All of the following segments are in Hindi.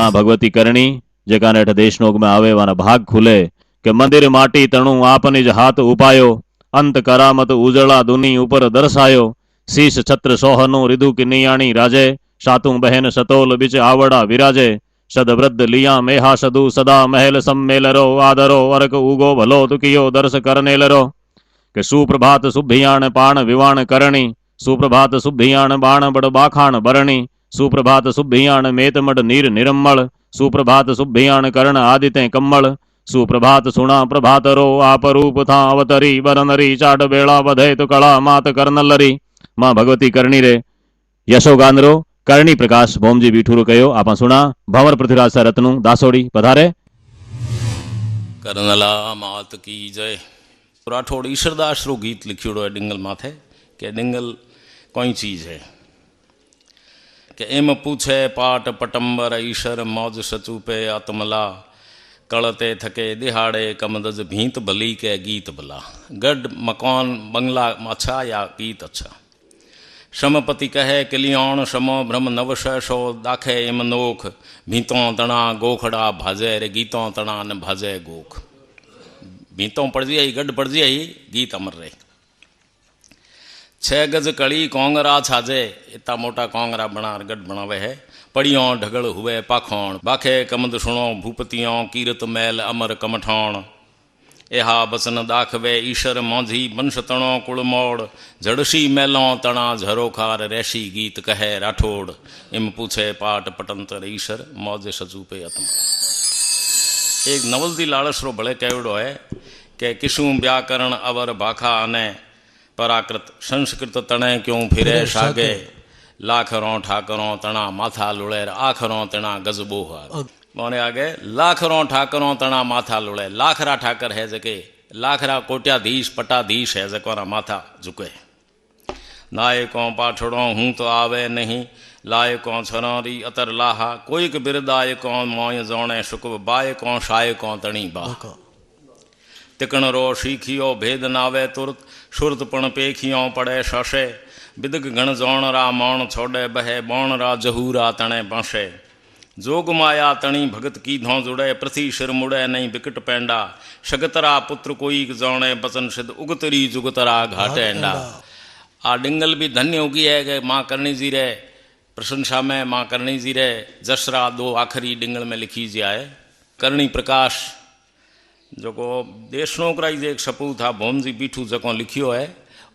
मां भगवती करणी जेका नेठ देशनोक में आवे वाना भाग खुले के मंदिर माटी तणु आप निज हाथ उपायो अंत करामत उजड़ा दुनी ऊपर दर्शायो शीश छत्र सोहनु रिधु किनियाणी राजे सातु बहन सतोल बिच आवड़ा विराजे सद वृद्ध लिया मेहा सदु सदा महल सम्मेलरो आदरो अर्क उगो भलो दुखियो दर्श करनेलरो के सुप्रभात सुभियाण पाण विवाण करणी सुप्रभात सुभियाण बाण बड़ बाखाण बरणी सुप्रभात सुभियाण मेतमड नीर निरम्मल सुप्रभात सुभियाण कर्ण आदित्य कम्मल सुप्रभात सुणा प्रभातरो आप रूप था अवतरी वरनरी चाड बेड़ा बधे तो कला मात कर्नलरी मां भगवती करणी रे यशोगानरो करणी प्रकाश भोमजी बीठूरो कयो आपा सुना भंवर पृथ्वीराज सा रत्नु दासोड़ी पधारे। कर्नला मात की जय। राठौड़ ईश्वरदास रो गीत लिखियोड़ो है डिंगल माथे के डिंगल कोई चीज है के एम पूछे पाट पटंबर ईश्वर मौज सचूपे आत्मला कड़ते थके दिहाड़े कमदज भींत भली के गीत भला गढ़ मकान बंगला अच्छा या गीत अच्छा श्रमपति कहे किलियाण श्रमो ब्रह्म नवश सो दाखे एम नोख भीतों तना गोखड़ा भाजे रे गीतों तना न भाजे गोख भीतों पड़ जाई गढ़ पड़ जाई गीत अमर रे 6 गज कड़ी कोंगरा छाजे इतना मोटा कोंगरा बना गढ़ बनावे है पड़ियों ढगड़ हुए पाखोण बाखे कमद सुणो भूपतियों कीरत मैल अमर कमठौण एहा बसन दाखवे ईश्वर मौझी वंश तणो कुल मोड़ झड़सी मैलों तना झरोखार रैशी गीत कहे राठौड़ इम पूछे पाट पटंतर ईश्वर मौज सचूपे आत्मा। एक नवलदी लाड़सरो भले कहोड़ो है कि किसू व्याकरण अवर भाखा अने पराकृत संस्कृत तणे क्यों फिरे सागे लाखरों ठाकरों तना माथा लुड़ेर आखरों तना गजबो मोने आगे लाखरों ठाकरों तना माथा लुड़े लाखरा ठाकर है जके लाखरा कोट्याधीश पटाधीश है जकोरा माथा झुके नायकों पाठड़ों हूँ तो आवे नहीं लायकों छरी अतर लाहा कोई के बिरदायकों मोय जोणे शुकब बायकों शायकों तणी बा तिकण रो सीखियो भेद नावे तुरत सुरत पण पेखियों पड़े शशे बिदग गण जोणरा मौण छोड़े बहे बौणरा जहूरा तणे बसे जोग माया तणी भगत की धों जुड़े पृथ्वी सिर मुड़े नहीं बिकट पैंडा शगतरा पुत्र कोई जोणे बचन सिद्ध उगतरी जुगतरा घाटे एंडा। आ डिंगल भी धन्य उगी है कि माँ करणी जी रे प्रशंसा में माँ करणी जी रे जसरा 2 आखिरी डिंगल में लिखी जाए करणी प्रकाश जो को देशनोकराई जे एक सपूत था भोम जी बीठू जको लिखियो है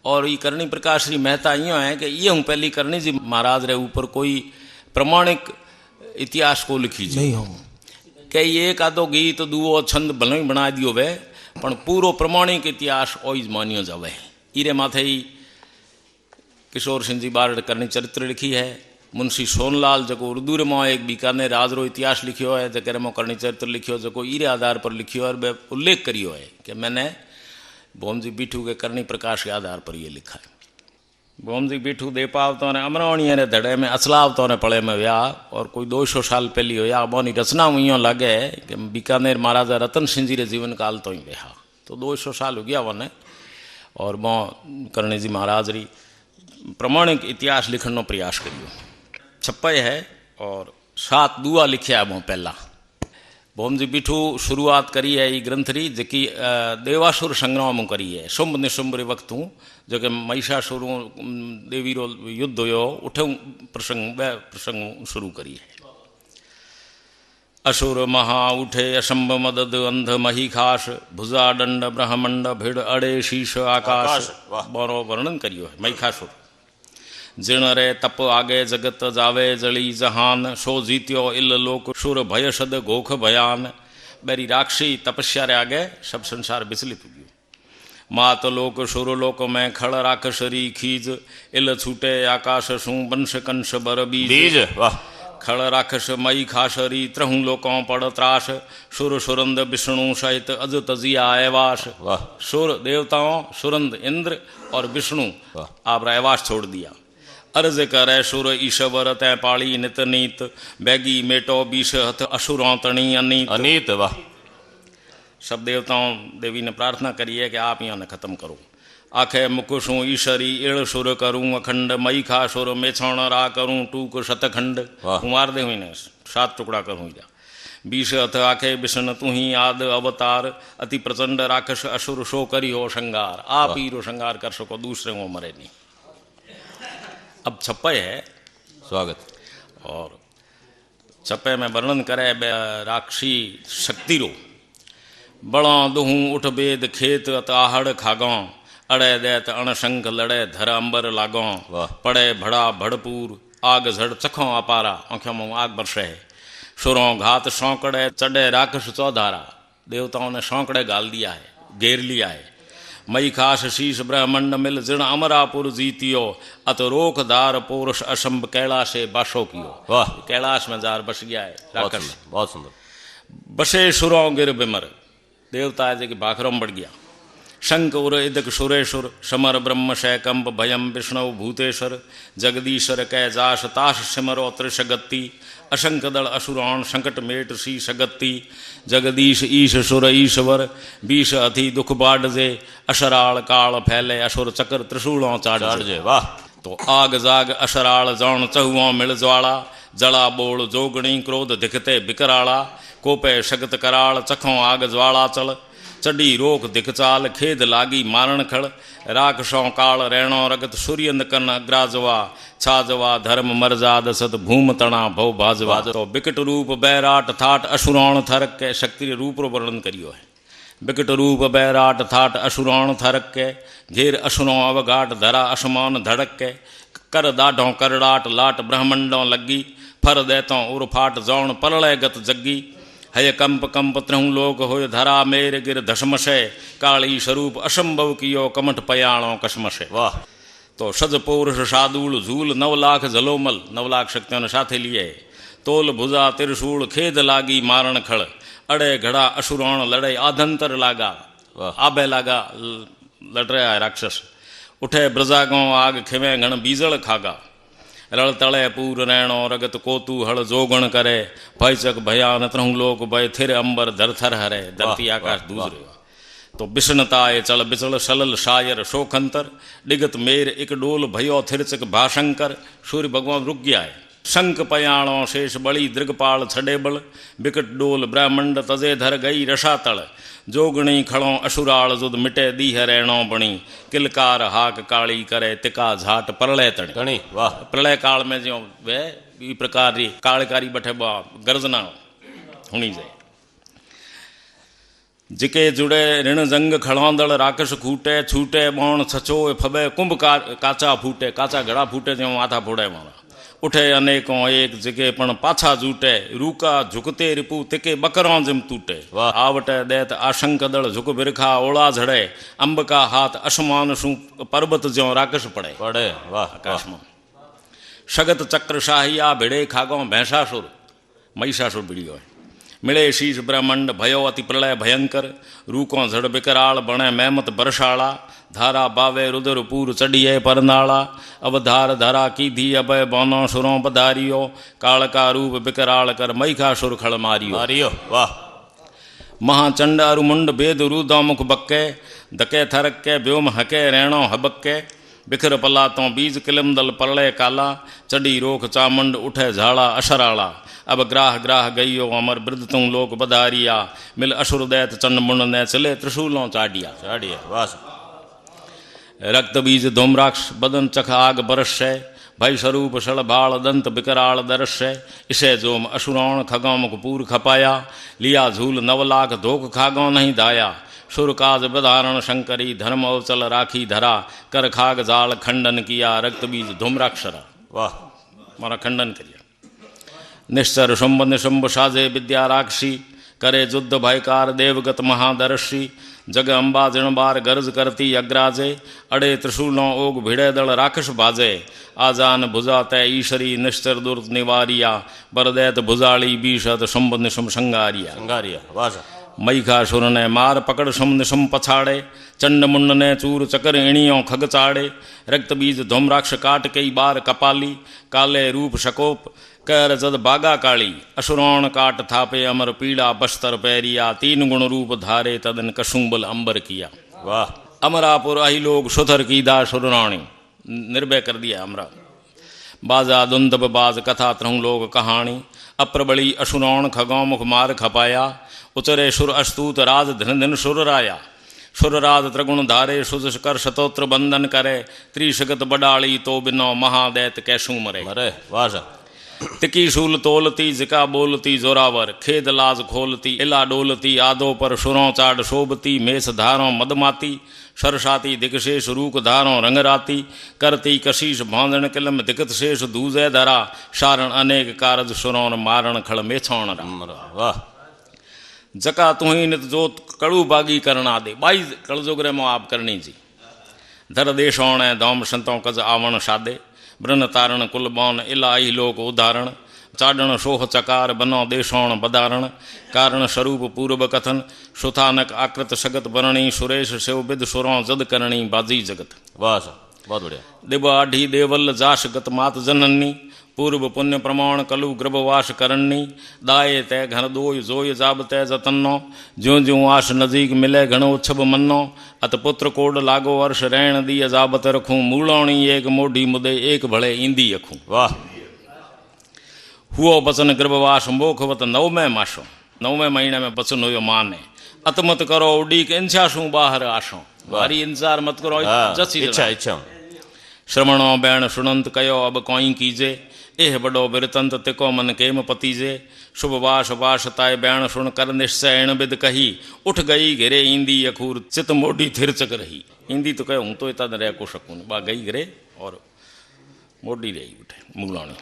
और ये करणी प्रकाश री महता यो है कि ये हूँ पहली करणी जी महाराज रे ऊपर कोई प्रमाणिक इतिहास को लिखी नहीं हो कि एक आधो गीत दुओ छंद भले ही बना दियो वे पण पूरो प्रमाणिक इतिहास ओइज मानियो जावे। इरे माथे ही किशोर सिंह जी बारड़ करणी चरित्र लिखी है मुंशी सोनलाल जो उर्दू में एक बीकानेर राज रो इतिहास लिखियो है जकर में करणी चरित्र लिखियो जो इरे आधार पर लिखियो और बे उल्लेख करियो है कि मैंने भोम जी बीठू के करणी प्रकाश के आधार पर ये लिखा है। भोम जी बीठू देपावतों ने अमरावणी ने धड़े में असलावतों ने पड़े में व्या और कोई 200 साल पहली हुआ बोनी रचना यूँ लगे कि बीकानेर महाराजा रतन सिंह जी रे जीवन काल तो ही व्या तो 200 साल हो गया वने और मो करणी जी महाराज री प्रमाणिक इतिहास लिखने प्रयास करियो छप्पे है और 7 दुआ लिखिया वो पहला भोम जी बीठू शुरुआत करी है ये ग्रंथ री जेकी देवासुर संग्राम करी है शुंभ निशुंभ वक्त जो कि महिषासुर देवी रो युद्ध हो उठ प्रसंग शुरू करी है। असुर महा उठे अशंभ मदद अंध मही खास भुजा दंड ब्रह्मंड भिड़ अड़े शीश आकाश बोरो वर्णन करियो है। महिषासुर जिण रे तप आगे जगत जावे जली जहान सो जीत्यो इल लोक सुर भय सद गोख भयान बेरी राक्षी तपस्या रे आगे सब संसार विचलित हो गयो मात लोक सुरलोक में खड़ राक्षसरी खीज इल छूटे आकाश सू वंश कंश बर बीज खड़ राक्षस मई खासरी त्रहू लोकों पड़ त्रास सुर सुरंद विष्णु सहित अज तजिया ऐवास सुर देवताओं सुरंद इंद्र और विष्णु आप ऐवास छोड़ दिया अर्ज करे सुर ईश्वर तै पाली नित नीत बैगी मेटो बीस हथ असुरों तणी अनीत वाह सब देवताओं देवी ने प्रार्थना करी है कि आप यहाँ न खत्म करो आखे मुकुशूं ईशरी इड़ सुर करूं अखंड मई खा सुर मेछण रा करूं टूक शतखंड वाह। हूँ मार दे हुई ने 7 टुकड़ा करूं जा बीस अथ आखे बिशन तू ही आद अवतार अति प्रचंड राक्षस असुर शो करी हो श्रृंगार आप ही रो श्रृंगार कर सको दूसरे को मरे नहीं। अब छप्पे है स्वागत। और छप्पे में वर्णन करे राक्षी शक्ति रो बड़ा दुहूं उठ बेद खेत अत आहड़ खागों अड़े दैत अणशंख लड़े धर अंबर लागों वाह। पड़े भड़ा भड़पूर आग झड़ चखों अपारा आंखों में आग बरसे सुरों घात सौंकड़े चढ़े राक्षस चौधारा देवताओं ने सौंकड़े गाल दिया है घेर लिया है। मई खास शीश ब्रह्मंड मिल जिण अमरापुर जीतियो अत रोक दार पोरुष असंभ कैलाशे बाशो कियो। वाह। कैलाश में जार बस गया है बहुत राक्षस सुंदर, बहुत सुंदर। बसे सुरों गिर बिमर देवता है जो कि भाखरम बढ़ गया। शंक उर इदक सुरेश्वर समर ब्रह्म शैकंप भयम विष्णु भूतेश्वर जगदीश्वर कै जाश ताश सिमरो त्रिशगति अशंक दल असुराण संकट मेट सी सगति जगदीश ईश सुर ईश्वर बीस अथि दुख बाढ़ जे अशराल काल फैले असुर चक्र त्रिशूलों चाड़ जे। वाह। तो आग जाग अशराल जौन चहुओं मिल ज्वाला जला बोल जोगणी क्रोध दिखते बिकराला कोपे शगत कराल चखों आग ज्वाला चल चढ़ी रोक दिखचाल खेद लागी मारण खड़ राक्षसों काल रैणो रगत सूर्यंद कन अग्राजवा छाजवा धर्म मरजाद सत भूम तणा भव भाजवा। तो बिकट रूप बैराट थाट असुराण थरक के शक्ति रूप रो वर्णन करियो है। बिकट रूप बैराट थाट असुराण थरक के घेर असुरों अवघाट धरा असमान धड़क के कर दाढ़ों करड़ाट लाट ब्रह्मंडों लगी फर देतों उर्फाट जौन परलय गत जग्गी हय कंप कंप त्रहूं लोक होय धरा मेर गिर धसमशे काली स्वरूप असंभव कियो कमठ पयाणों कसमशे। वाह। तो सज पौरुष सादूल झूल 9 लाख जलोमल 9 लाख शक्तियों ने साथे लिए तोल भुजा त्रिशूल खेद लागी मारण खड़ अड़े घड़ा असुराण लड़े आधंतर लागा आबे लागा लड़ रहा है राक्षस उठे ब्रजागों आग खिवे घण बीजल खागा रल तले पूर रैणो रगत कोतू हल जोगण करे भयचक भयान त्रहूं लोक भय थिर अंबर धरथर हरे धरती आकाश दूसरे। तो बिसनताए चल बिचल सलल शायर शोखंतर डिगत मेर एक डोल भयो थिरचक भाशंकर सूर्य भगवान रुक गया है। शंख पयाणों शेष बड़ी दृगपाल छड़े बल बिकट डोल ब्रह्मंड तजे धर गई रसातल जोगणी खड़ों असुराल जुद मिटे दीह रैणों बणी किलकार हाक काली करे तिका झाट प्रलय तणी। वाह। प्रलय काल में जो वे ई प्रकार री कालकारी बठे गर्जना होनी जाए जिके जुड़े ऋण जंग खड़ौंदड़ राक्षस खूटे छूटे बौण छछो फबे कुंभ काचा फूटे काचा घड़ा फूटे जो माथा फोड़े मारा उठे अनेकों एक जगह पण पाछा जूटे रूका झुकते रिपू तिके बकरों जिम टूटे आवटे दैत आशंक दल झुक बिरखा ओला झड़े अंब का हाथ असमान सु पर्वत ज्यों राक्षस पड़े वाह। आकाश में शगत चक्र शाहिया भिड़े खागों भैंसासुर महिषासुर भिड़ियो है मिले शीश ब्रह्मंड भयो अति प्रलय भयंकर रूकों झड़ बिकराल बणे मैमत बरसाला धारा बावे रुदर पूर चढ़िए परनाला अवधार धरा की धी अभय बौनो सुरों पधारियो काल का रूप बिकराल कर मईखा सुर खड़ मारियो। वाह। महाचंड अरुमुंड बेद रूदो मुख बक्के धके थरक के व्योम हके रैणो हबक्के बिखर पलातों बीज किलमदल परलय काला चढ़ी रोख चामुंड उठे झाड़ा अशराला अब ग्राह ग्राह गईयो अमर वृद्ध तुम लोक बधारिया मिल असुर दैत चंड मुंड ने चले त्रिशूलों चाड़िया। वाह। रक्त बीज धूम्राक्ष बदन चख आग बरस्य भय स्वरूप शल बाल दंत बिकराल दरस्य इसे जोम असुराण खगों मुख पूर खपाया लिया झूल 9 लाख धोख खागों नहीं दाया सुर काज बधारण शंकरी धर्म अवचल राखी धरा कर खाग जाल खंडन किया रक्त बीज धूम्राक्षरा। वाह। मारा खंडन करिया निश्चर शुंभ निशुंभ साजे विद्या राक्षी करे युद्ध भयकार देवगत महादर्शी जग अंबा जिणबार गर्ज करती अग्राजे अड़े त्रिशूलों ओग भिड़े दल राक्षस बाजे आजान भुजा तय ईशरी निश्चर दुर्त निवारिया बरदैत भुजाली बीशत शुंभ निशुंभ संगारिया। मईखासुर ने मार पकड़ शुंभ निशुंभ पछाड़े चंड मुंड ने चूर चकर इणियों खग चाड़े रक्त बीज धूम्राक्ष काट कई बार कपाली काले रूप शकोप कर जद बागा काली असुरोण काट थापे अमर पीड़ा बस्तर पैरिया 3 गुण रूप धारे तदन कसुंबल अंबर किया। वाह। अमरापुर अही लोग सुथर कीदा सुरराणी, निर्भय कर दिया अमरा। बाजा दुंदब बाज कथा त्रहूं लोग कहानी, अप्रबली असुरौण खगौ मुख मार खपाया, उचरे सुर अस्तूत राज धन दिन सुर राया। सुरराज त्रिगुण धारे सुजस कर शतोत्र बंदन करे, त्रिशगत बडाली तो बिनो महादैत कैसू मरे। अरे वाह सा। तिकी शूल तोलती जिका बोलती जोरावर, खेद लाज खोलती इला डोलती आदो पर सुरों चाड शोभती, मेष धारों मदमाती सरसाती दिगशेष रूक धारों रंगराती, करती कशीश भांदन किलम दिगत शेष दूजे धरा, शारण अनेक कारज सुरों मारण खड़ मेछौण वाह। जका तुही नित जोत कड़ू बागी करना दे, बाई कड़जोगरे मो आप करनी जी। धर देशौण दौम संतों कज आवण सादे, ब्रन तारण कुल बौन इलाही लोक उदाहरण, चाडण सोह चकार बनो देशौण बदारण, कारण स्वरूप पूर्व कथन सुथानक आकृत सगत बरणी, सुरेश शिव बिद सुरों जद करणी बाजी जगत। वाह सा, बहुत बढ़िया। दिव आढ़ी देवल जाश गत मात जननी, पूर्व पुण्य प्रमाण कलु ग्रभवास करणी, दाए तय घन दोय जोय जाब तय जतनो, ज्यों ज्यों आश नजीक मिले घणो छब मन्नो, अत पुत्र कोड लागो वर्ष रैण दिय जाबत रखूं, मूलौणी एक मोढ़ी मुदे एक भले ईंदी अखूं। वाह। हुओ बचन गर्भवास मोखवत नवमें मासो, नवमें महीने में बचन हुयो मां ने, अतमत करो उडीक इंसाशू बाहर आशो, भारी इंतजार मत करो जची इच्छा इच्छा। श्रवणो बैण सुनंत कयो अब कोई कीजे, एह बड़ो बिरतंत तिको मन केम पतीजे, शुभ वास वास ताय बैण सुन कर निश्चय एण बिद कही, उठ गई घिरे ईंदी अखूर चित मोढ़ी थिरचक रही। ईंदी तो कहो हूँ तो इतना रह को सकूँ, बा गई घिरे और मोढ़ी रही उठे मूलाणी।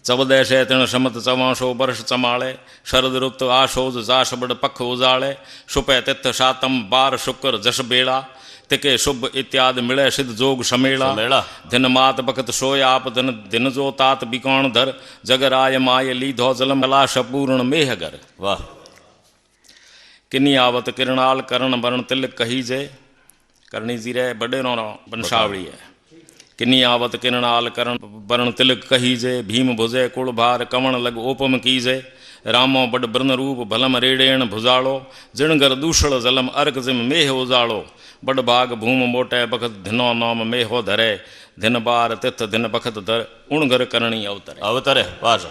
चौदह शै तिण समत 54 वर्ष चमाले, शरद रुत आशोज जाश बड़ पख उजाले, सुपै तिथ सातम बार शुक्र जस बेड़ा, तिके शुभ इत्यादि मिले सिद्ध जोग समेला, दिन मात बखत सोया आप दिन दिन जो तात बिकौण धर, जगराय माय लीधो जलम कला सपूर्ण मेहगर। वाह। किन्नी आवत किरणाल करण वरण तिलक कही जे, करणी जी रे बड़े नो वंशावली है। किन्नी आवत किरणाल करण वरण तिलक कही जे, भीम भुजे कुल भार कवण लग ओपम कीजे, रामो बड़ ब्रन रूप भलम रेड़ेण भुजाड़ो, जिणगर दूषण जलम अर्क जिम मेह उजाड़ो, बड़ भाग भूम मोटे बखत धिनो नौम मेहो धरे, धिन बार तिथ धिन बखत धर उणगर करणी अवतरे। अवतरे वाह।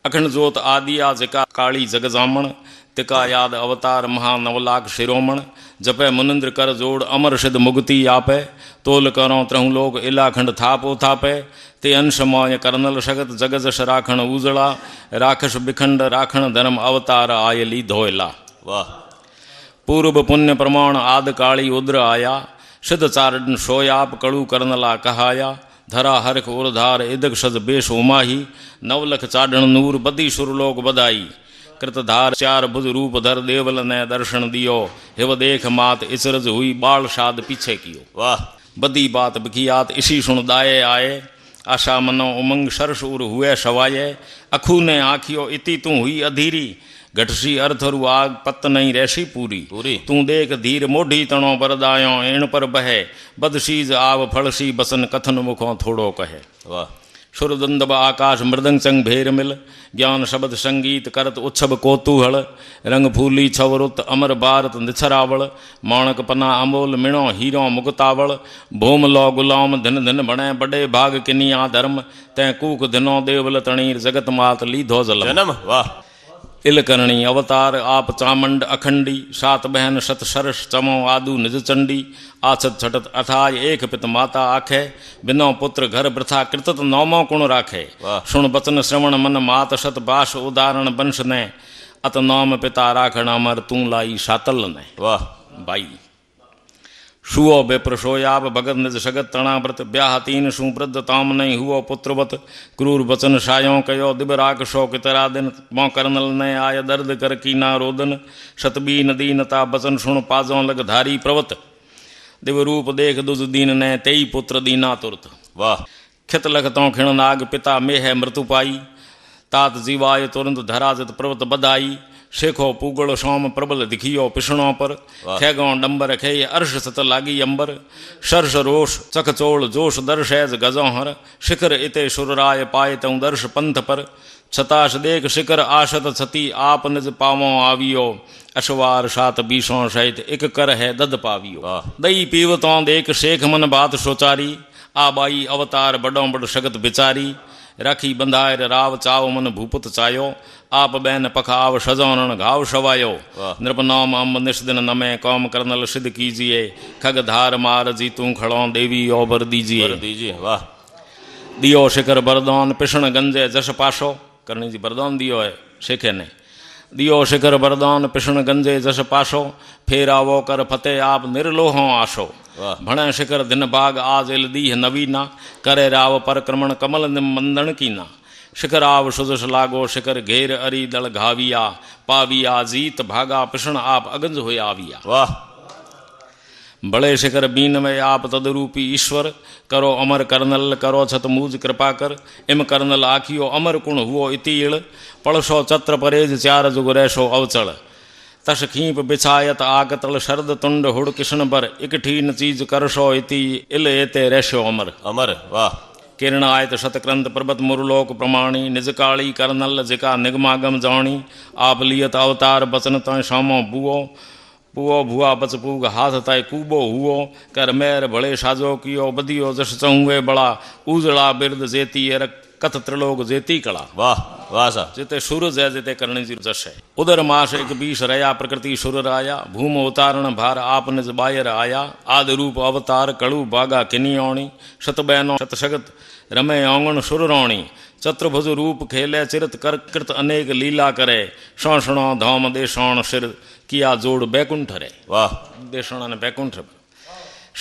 अखंड जोत आदिया जिका काली जग जामण, तिका याद अवतार महानवलाख शिरोमण, जपे मुनिंद्र कर जोड़ अमर सिद्ध मुक्ति आपे, तोल करो त्रहु लोग इलाखंड थापो थापे, ते अंश मोय करनल सगत जग जस राखण उजड़ा, राखस बिखंड राखण धर्म अवतार आयली धोयला। वाह। पूर्व पुण्य प्रमाण आद काली उद्र आया, सिद्ध चारण सोयाप कड़ू करनला कहाया, धरा हरख उर्धार इदक सज बेश उमाही, नवलख चाडण नूर बदी सुरलोक बदाई, कृतधार चार भुज रूप धर देवल ने दर्शन दियो, हिव देख मात इचरज हुई बाल शाद पीछे कियो। वाह। बदी बात बिखियात इसी सुन दाए आए, आशा मनो उमंग सरस उर हुए सवाये, अखू ने आखियो इति तू हुई अधीरी, घटसी अर्थरु आग पत नहीं रहसी पूरी, तू देख धीर मोढ़ी तणो बरदायो एण पर बहे, बदसीज आव फलसी बसन कथन मुखों थोड़ो कहे। वाह। सुरदंदब आकाश मृदंग संग भेर मिल, ज्ञान शब्द संगीत करत उत्सव कोतूहल, रंग फूली छवरुत अमर भारत निछरावल, माणक पना अमोल मिणो हीरो मुगतावल, भूम लो गुलाम दिन दिन बणे बड़े भाग किनिया धर्म, तै कूक दिनो देवल तणीर जगत मात लीधो जलम। वाह। इलकरणी अवतार आप चामंड अखंडी, सात बहन सत सरस चमो आदु निज चंडी, आछत छटत अथाय एक पित माता आखे, बिनो पुत्र घर वृथा कृतत नौमो कुण राखे, सुन बचन श्रवण मन मात सत बास उदाहरण वंश ने, अत नौम पिता राखण अमर तू लाई सातल ने। वाह भाई। सुओ बेप्र सोयाब भगत निज सगत तणाव्रत, ब्याह तीन सु वृद्ध ताम नहीं हुओ पुत्रवत, क्रूर बचन सायों कयो दिब राख शो कितरा दिन, मौ करनल ने आय दर्द कर कीना रोदन, सतबी नदी नता बचन सुन पाजों लग धारी प्रवत, दिव रूप देख दुज दीन ने तेई पुत्र दीना तुरत। वाह। खित लखतों खिण नाग पिता मेह मृत्यु पाई, तात जीवाय तुरंत धराजत प्रवत बधाई, शेखो पूगल सोम प्रबल दिखियो पिछणों पर, खेगों डंबर खे अर्श सत लागी अंबर, सरस रोष चकचोड़ जोश दर्शैज गजों हर, शिखर इते सुरराय पाए तऊ दर्श पंथ पर, छताश देख शिखर आशत छती आप निज पावों आवियो अशवार सात बीसों सहित एक कर है दद पावियो वाह दई पीवतों देख शेख मन बात सोचारी आ बाई अवतार बड़ों बड़ शगत बिचारी राखी बंधायर राव चाव मन भूपत चायो आप बैन पखाव सजौन घाव सवायो वाह। नृपनाम अम्ब निष्दिन नमे कौम करनल सिद्ध कीजिए खग धार मार जीतू खड़ों देवी ओबर दीजिए कर दीजिए वाह दियो शिखर बरदान पिषण गंजे जश पाशो करनी जी बरदान दियो है शेखे ने दियो शिखर बरदान पिषण गंजे जश पाशो फेर आवो कर फतेह आप निर्लोहों आशो वाह भण शिखर दिन भाग आज इल दीह नवीना करे राव पर क्रमण कमल निम मंदन कीना शिखर आव सुदस लागो शिखर घेर अरी दल घाविया पाविया जीत भागा पिषण आप अगंज हुए आविया वाह बड़े शिखर बीन में आप तदरूपी ईश्वर करो अमर करनल करो छत मूज कृपा कर इम करनल आखियो अमर कुण हुओ इतीड़ पड़सो छत्र परेज चार जुग रैसो अवचल तस खींप बिछायत आग तल शरद तुंड हुड़ किशन बर इकठीन चीज करसो इति इल एते रैसो अमर अमर वाह किरण आयत शतक्रंत पर्वत मुरलोक प्रमाणी निज काली करनल जिका निगमागम जानी आप लियत अवतार बचन तय शामो बुओ पुओ भुआ बच पूग हाथ ताय कूबो हुओ कर मैर भले साजो कियो बदियो जस चहुए बड़ा उजड़ा बिरद जेती एर कथ त्रिलोक जेती कला वाह वाह सा जिते सूरज है जिते करणी जी जश है उदर मास एक बीस रया प्रकृति सुर राया भूम उतारण भार आप निज बायर आया आद रूप अवतार कड़ू बागा किनी औणी शत बैनो शत शगत रमे औंगण सुर रौणी चतुर्भुज रूप खेले चिरत कर कृत अनेक लीला करे शौषणो धौम देशौण सिर किया जोड़ बैकुंठ रे वाह देशौण ने बैकुंठ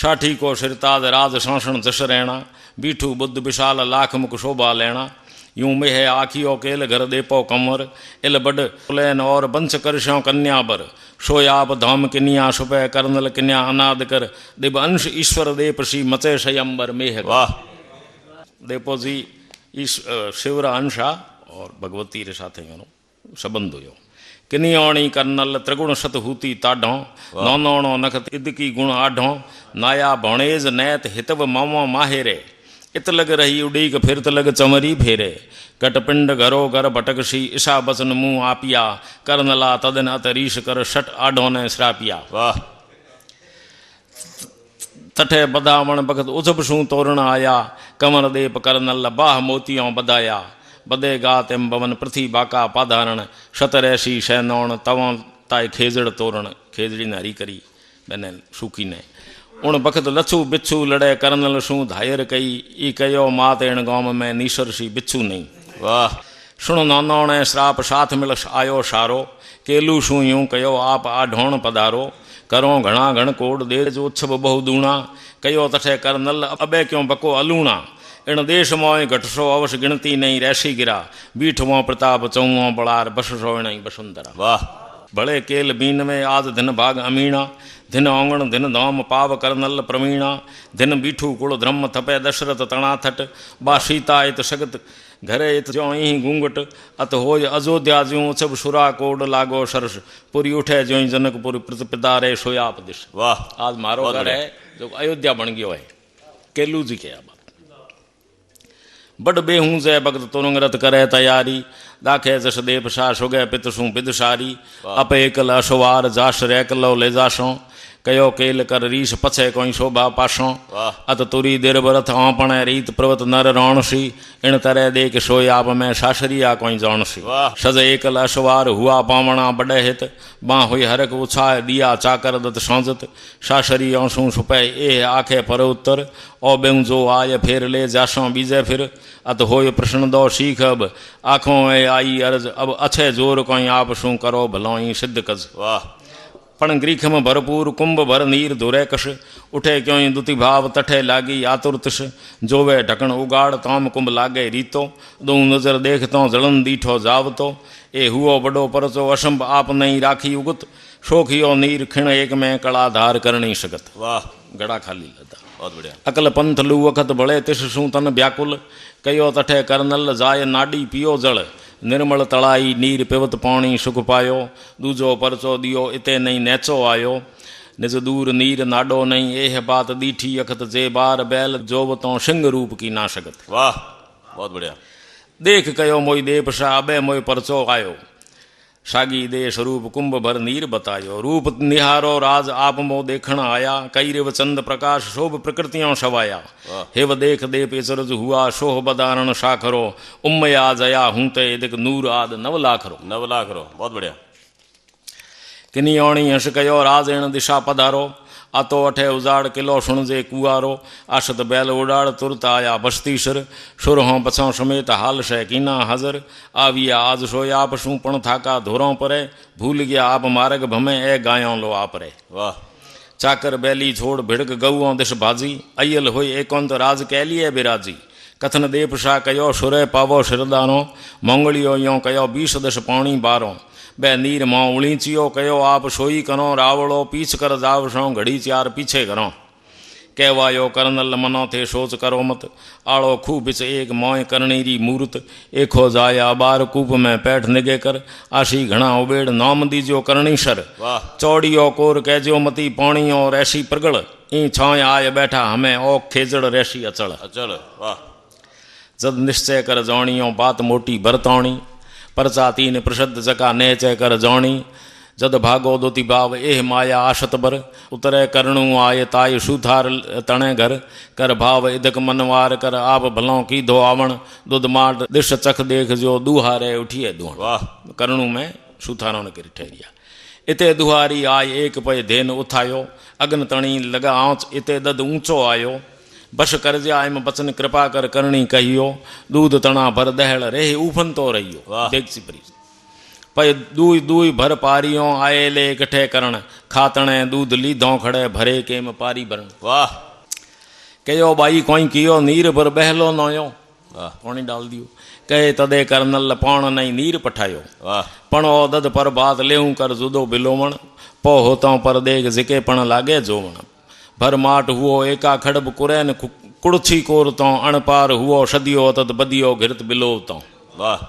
साठी को सिरताज राज शौषण जश रहना बीठू बुद्ध विशाल लाख मुख शोभा लेना यूं में आखियो केल घर देपो कमर इल बड पुलैन और बंश करशों कन्या बर सोयाप धाम किनिया सुपह करनल किन्या अनाद कर दिब अंश ईश्वर देप सी मचे शयंबर मेह वाह देपो जी शिवर अंशा और भगवती रे साथे संबंध हुयो किनियोणी करनल त्रिगुण सतहूती ताढ़ो नौनौणो नखत इदकी गुण आढ़ो नाया भणेज नैत हितव मामो माहेरे इत लग रही उड़ीक फिरत लग चमरी फेरे कटपिंड घरो घर भटकसी ईशा बचन मुंह आपिया करनला तदन अतरीश कर शट आढ़ो ने श्रापिया वाह तठे बदावण भगत उजब शू तोरण आया कमर देप करनल बाह मोतियों बदाया बदे गात एम बवन पृथ्वी बाका पाधारण शतरैसी शैनौण तवों ताय खेजड़ तोरण खेजड़ी ने हरी करी मैंने सूखी ने उण बखत लछू बिच्छू लड़े करनल शू धायर कई ई कयो मात एण गांव में नीसर सी बिच्छू नहीं वाह सुण नौनौणे श्राप साथ मिल आयो सारो केलू शू यूं कयो आप आढोण पधारो करो घणा घण कोड दे जो उच्छब बहु दूणा कयो तठे करनल अबे क्यों बको अलूणा इन देश मोय घटसो अवश गिनती नहीं रैसी गिरा बीठवों प्रताप चौओं बड़ार बससो इणई बसुंधरा वाह भले केल बीन में आज दिन भाग अमीणा दिन औंगण दिन धाम पाव करनल प्रवीणा दिन बीठू कुल धर्म थपे दशरथ तणा थट बा सीता इत सगत घरे इत ज्यों ही घूंघट अत होय अयोध्या ज्यों सब सुरा कोड लागो सरस पुरी उठे ज्यों जनकपुर प्रतिपिता रे सोयाप दिश वाह आज मारो घर है जो अयोध्या बन गयो है केलू जी के अब बड़ बेहूं से भगत तुरंग रत करे तैयारी दाखे जस देव शाह सुगे पित सू बिदसारी अप एकल अशवार जास रैकलो ले जासों कयो केल कर रीस पछे कोई शोभा पासों अत तुरी देर बरथ औपणे रीत प्रवत नर रौणसी इन तरह देख सोयाप में सासरिया कोई जौणसी सज एकल अशवार हुआ पावणा बड़े हित बाँ हुई हरक उछाए दिया चाकर दत सौजत सासरी औसू सुपै ए आखे पर उत्तर ओ बेऊ जो आय फेर ले जासों बीजे फिर अत होय प्रश्न दो सीख अब आँखों में आई अर्ज अब अच्छे जोर कोई आप शू करो भलोई सिद्ध कज वाह पण ग्रीखम भरपूर कुंभ भर नीर धुरे कश उठे क्यों दुति भाव तठे लागी आतुरतश जोवे ढकण उगाड़ ताम कुंभ लागे रीतो दो नजर देखतो जलन दीठो जावतो ए हुओ बड़ो परचो असंभ आप नहीं राखी उगत शोखियो नीर खिण एक में कड़ा धार करनी सकत वाह गड़ा खाली लदा बहुत बढ़िया अकल पंथ लू वखत बड़े तिस सू तन व्याकुल कयो तठे करनल जाय नाडी पियो जल निर्मल तड़ाई नीर पिवत पाणी सुख पायो दूजो परचो दियो इते नहीं नेचो आयो निज दूर नीर नाडो नहीं एह बात दीठी अखत जे बार बैल जोवतों सिंह रूप की ना सकत वाह बहुत बढ़िया देख कयो मोई देप शाह अबे मोई परचो आयो सागी दे स्वरूप कुंभ भर नीर बतायो रूप निहारो राज आप मो देखण आया कई रेव चंद प्रकाश शोभ प्रकृतियों सवाया हेव देख देप इचरज हुआ शोह बदारण शाखरो उम्मया जया हूं ते दिक नूर आद 9 लाखरो बहुत बढ़िया। किनी औणी हंस कयो राज एण दिशा पधारो आतो अठे उजाड़ किलो सुणजे कुआरो आशत बैल उड़ाड़ तुरत आया बस्ती सिर सुर हों पछों समेत हाल शह कीना हाजर आविया आज सोय आप शू पण थाका धोरों परे भूल गया आप मार्ग भमे ए गायों लो आप रे वाह। चाकर बैली छोड़ भिड़क गऊओं दिश भाजी अयल होई एकोंत राज कैलिए बिराजी कथन देप शाह कयो सुरे पावो सिरदारो मोंगलियो यों कयो 20 दश पाणी बारो बे नीर मां उलीचियो कयो आप सोई करो रावड़ो पीछ कर जाव सो घड़ी 4 पीछे करो कहवायो करनल मनो थे सोच करो मत आड़ो खूब बिच एक मोय करनीरी मूर्त एखो जाया बार कूप में पैठ निगे कर आशी घना उबेड़ नाम दीजो करणी सर चौड़ियो कोर कहजो मती पाणियो रैसी प्रगड़ ई छाय आय बैठा हमें ओ खेजड़ रैसी अचल वाह। जद निश्चय कर जाणियो बात मोटी बरतौणी परचा 3 प्रसिद्ध जका नेचय कर जाणी जद भागो दोती भाव एह माया आशत बर उतरे करणु आय ताय सूथार तणे घर कर भाव इदक मनवार कर आप भलों की धो आवण दुध माट दिश चख देख जो दुहारे उठिए दुहण वाह। करणु में सूथारों ने कर ठहरिया इते दुहारी आय एक पय धेन उठायो अग्न तणी लगा आँच इते दद ऊंचो आयो बश कर जा एम बचन कृपा कर करणी कहियो दूध तणा भर दहल रेह उफन तो रहियो देखसी परी पय दूई दूई भर पारियों आए ले इकट्ठे करण खातणे दूध लीधों खड़े भरे केम पारी भरण वाह। कहो बाई कोई कियो नीर भर बहलो नयो पानी डाल दियो कहे तदे करनल पाण नहीं नीर पठायो पण ओ दद पर बात लेऊं कर जुदो बिलोवण पो होतों पर देख जिके पण लागे जोवण भर माट हुओ एका खड़ब कुरैन कुड़छी कोरतों अणपार हुओ सदियो तद बदियो घिरत बिलो तो वाह।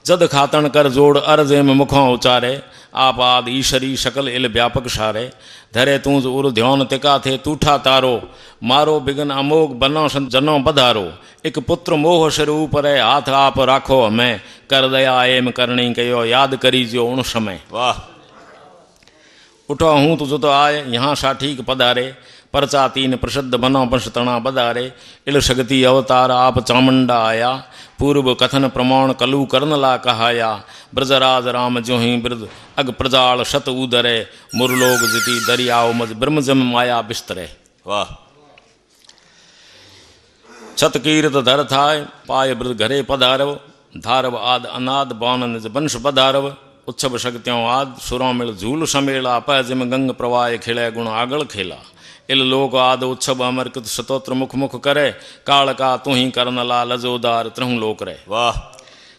जद खातन कर जोड़ अर्जे में मुखों उचारे आप आद ईशरी शकल इल व्यापक सारे धरे तूज उर ध्यान तिका थे तूठा तारो मारो बिगन अमोघ बनो जनो बधारो एक पुत्र मोह सिर ऊपर हाथ आप राखो हमें कर दया एम करणी कयो याद करी जो उन समय वाह। उठो हूँ तुझ तो आए यहाँ साठीक पधारे परचा 3 प्रसिद्ध बनो पंश तना बधारे इल शक्ति अवतार आप चामुंडा आया पूर्व कथन प्रमाण कलु करनला कहाया ब्रजराज राम जो ही ब्रज अग प्रजाल शत उदरे मुरलोक जिति दरियाओ मज ब्रह्मजम माया बिस्तरे वाह। छत कीर्त धर थाय पाय ब्रज घरे पधारव धारव आद अनाद बान निज वंश पधारव उत्सव शक्तियों आद सुरों मिल झूल समेला पैजिम गंग प्रवाह खेले गुण आगल खेला इल लोक आद उत्सव अमर कृत सतोत्र मुख मुख करे काल का तू ही करनला लजोदार त्रहु लोक रे वाह।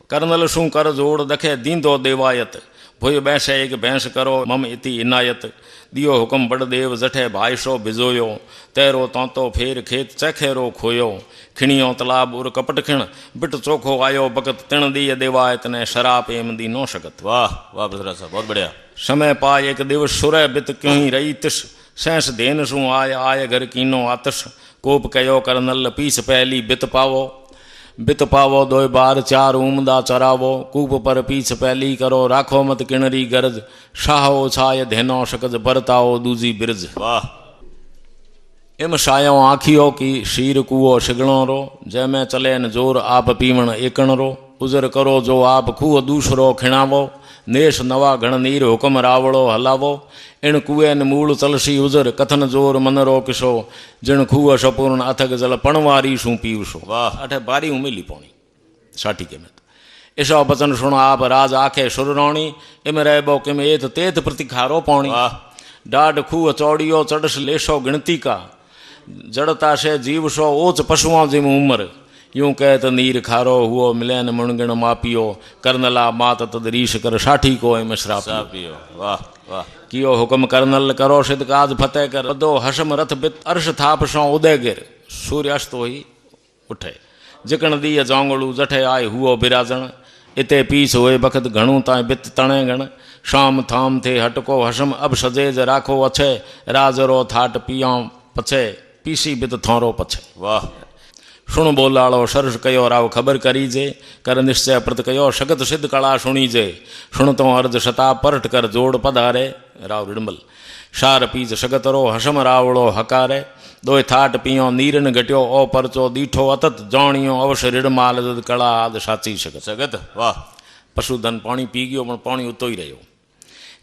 करनल शू कर जोड़ दखे दींदो देवायत भुय बैसे एक भैंस करो मम इति इनायत दियो हुक्म बड़ देव जठे भाईशो भिजोयो तेरो तोतो फेर खेत चखेरो खोयो खिणियो तलाब उर कपट खिण बिट चोखो आयो बकत तिण दिय देवायत ने शराप एम दी नो शकत वाह वाह। ब्रदरा साहब बहुत बढ़िया। समय पाय एक दिवस सुरय बित क्यों ही रही तिस सैंस देन सू आय आय घर कीनो आतस कोप कयो करनल पीस पहली बित पावो 2 बार 4 उमदा चरावो कूप पर पीछ पहली करो राखो मत किणरी गरज शाहो छाय धेनो शकज बरताओ दूजी बिरज वाह। इम शायो आखियो की शीर कुओ शिगणो रो जैमें चले न जोर आप पीवण एकण रो उजर करो जो आप खूह दूसरो खिणावो नेश नवा घण नीर हुक्म रावड़ो हलावो इन कुएं मूल चलसी उजर कथन जोर मनरो किसो जिन खूह सपूर्ण अथक जल पणवारी सू पीवसो वाह। अठे बारी उमिली पौनी साठी के में ईशो बचन सुनो आप राज आखे सुररौणी इम रहबो किम एत तेत प्रतिखारो पौनी डाढ़ खूह चौड़ियो चढ़स लेशो गिणती का जड़ता से जीव सो ओच पशुओं जिम उमर यूं कहत नीर खारो हुओ मिलन मुणगण मापियो करनला मात तद रीश कर साठी को मिश्रा पियो वाह वाह। कियो हुक्म करनल करो सिद्ध काज फतेह कर दो हसम रथ बित अर्श थाप सो उदय गिर सूर्यास्त ही उठे जिकण दी जोंगड़ू जठे आय हुओ बिराजण इते पीस हुए बखत घणू ताए बित तणे गण शाम थाम थे हटको हसम अब सजेज राखो अच्छे राजरो थाट पियो पछे पीसी बित थोरो पछे वाह। सुण बोलाड़ो सरस कयो राव खबर करीजे कर निश्चय प्रत कयो शगत सिद्ध कला सुणीजे सुण तो अर्ज शता परट कर जोड़ पधारे राव रिडमल शार पीज शगतरो हसम रावड़ो हकारे दोय थाट पियो नीरन घट्यो ओ परचो दीठो अतत जाणियो अवश्य रिडमाल जद कला आद साची शगत जगत वाह पशुधन पानी पी गयो पण पानी उतो ही रहो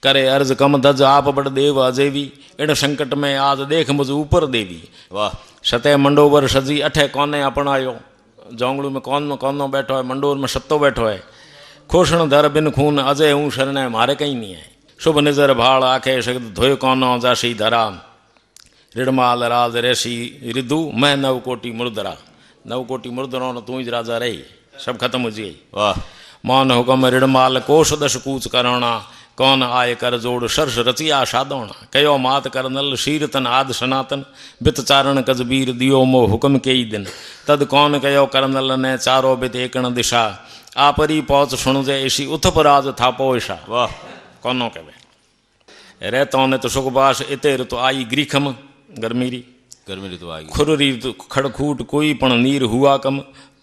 करे अर्ज कम दज आप बड़ देव अजेवी इन संकट में आज देख मुझ ऊपर देवी वाह सतह मंडोवर सजी अठे कोने अपनायो जोंगड़ू में कौनो बैठो है मंडोर में सत्तो बैठो है खोषण धर बिन खून अजय हूँ शरण मारे कहीं नहीं है शुभ निजर भाड़ आखे शगत धोय कौनो जासी धरा रिडमाल राज रेसी रिदु मैं नवकोटि मुर्दरा नवकोटि मुर्दरों न तू ही राजा रही सब खत्म हो गई वाह मौन हुकम रिडमाल कोश दश कूच करणा कौन आय कर जोड़ सरस रचिया सादोणा कयो मात कर नल शीरतन आद सनातन बित चारण कजबीर दियो मो हुकम के दिन तद कौन कयो कर नल ने चारो बित एकण दिशा आपरी पहुंच सुणजे ऐसी उथपराज थापो ईशा वाह कौनो कहे रहतो ने तो सुखबास इते ऋतु आई ग्रीखम गर्मी ऋतु आई खुररी ऋतु खड़खूट कोई पण नीर हुआ कम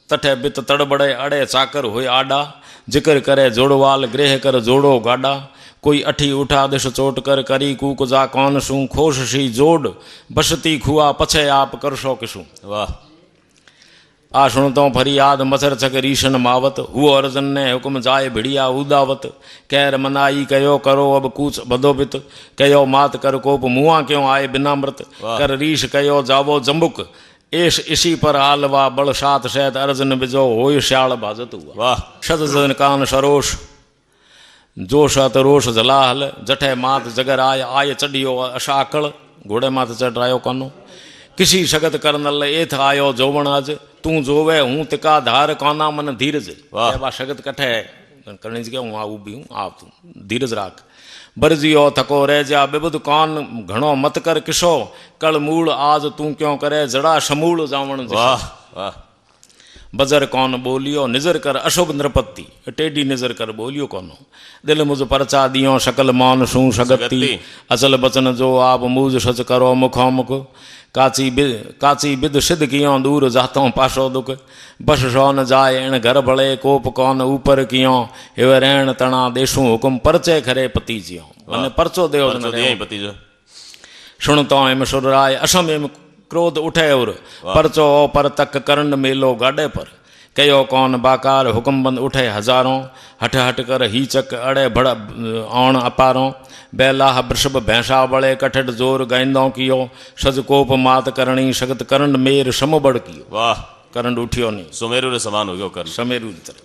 तठे बित तड़बड़े अड़े चाकर हुए आडा जिक्र करे जोड़वाल गृह कर जोड़ो गाडा कोई अठी उठा दिश चोट कर करी कूक जा कौन सू खोश सी जोड़ बसती खुआ पछे आप करशो किसू वाह आ सुनतो फरियाद मसर छक रीशन मावत हुओ अर्जन ने हुक्म जाए भिड़िया उदावत कैर मनाई कयो करो अब कूच बदोबित कयो मात कर कोप मुआ क्यों आए बिना मृत कर रीश कयो जावो जम्बुक एश इसी पर आलवा बल सात शैत अर्जन बिजो होय श्याल भाजत हुआ वाह शत जन कान सरोष जो शत रोष जलाहल जठे मात जगर आय चढ़ियो अशाकल घोड़े मात चढ़ायो कानो किसी शगत करनल एथ आयो जोवण अज तू जोवे हूँ तिका धार कौना मन धीरज बा शगत कठे करने के हूँ आऊ भी हूँ आप तू धीरज राख बरजियो थको रह जा बेबुद कौन घणो मत कर किसो कल मूल आज तू क्यों करे जड़ा समूल जावण वाह वाह बजर कौन बोलियो निजर कर अशुभ नृपति टेढ़ी निजर कर बोलियो कौनो दिल मुझ परचा दियो शकल मौन सू सगती अचल बचन जो आप मूज सच करो मुखो मुख काची बिद सिद्ध कियो दूर जातो पासो दुख बस सो न जाए इन घर भले कोप कौन ऊपर कियो हिव रहन तना देशू हुकुम परचे खरे पति जियो मने परचो देव पति जो सुनतो एम सुराय असम एम क्रोध उठे और परचो पर तक करण मेलो गाडे पर कयो कौन बाकार हुक्म बंद उठे हजारों हट हट कर ही चक अड़े भड़ औण अपारों बैलाह वृषभ भैंसा बड़े कठट जोर गाइंदों कियो सज कोप मात करणी शगत करण मेर समबड़ कियो वाह करण उठियो नहीं सुमेरु रे समान हो गयो करण समेरु की तरह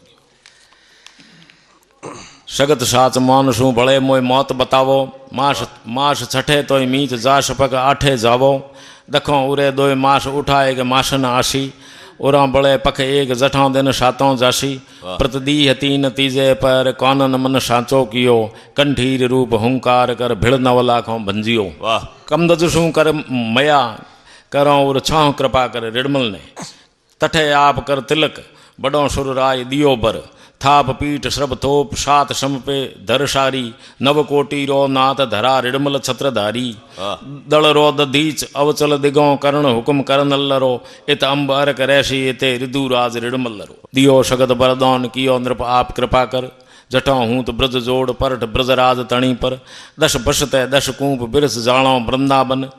शगत साच मौन सू भले मोय मौत बतावो मास छठे तो मीच जा शपक आठे जावो दखों उरे दोय मास उठाए के मासन आशी उरा बड़े पख एक जठों दिन सातों जासी प्रतदी तीन तीजे पर कौनन मन साचो कियो कंठीर रूप हुंकार कर भिड़ नव लाखों भंजियो वाह कमदज सू कर मया करो उर छां कृपा कर रिडमल ने तठे आप कर तिलक बड़ो सुर राय दियो बर थाप पीठ श्रभ थोप सात सम पे धर सारी नवकोटि रो नाथ धरा रिडमल छत्रधारी दल रो दधीच अवचल दिगो कर्ण हुकुम करनल रो इत अंब अरक रैसी इते ऋदुराज रिडमल रो दियो शगत बरदौन कियो नृप आप कृपा कर जठों हूँ तो ब्रज जोड़ परठ ब्रजराज तणी पर दश बसते दश कूप बिरस जाणो वृंदावन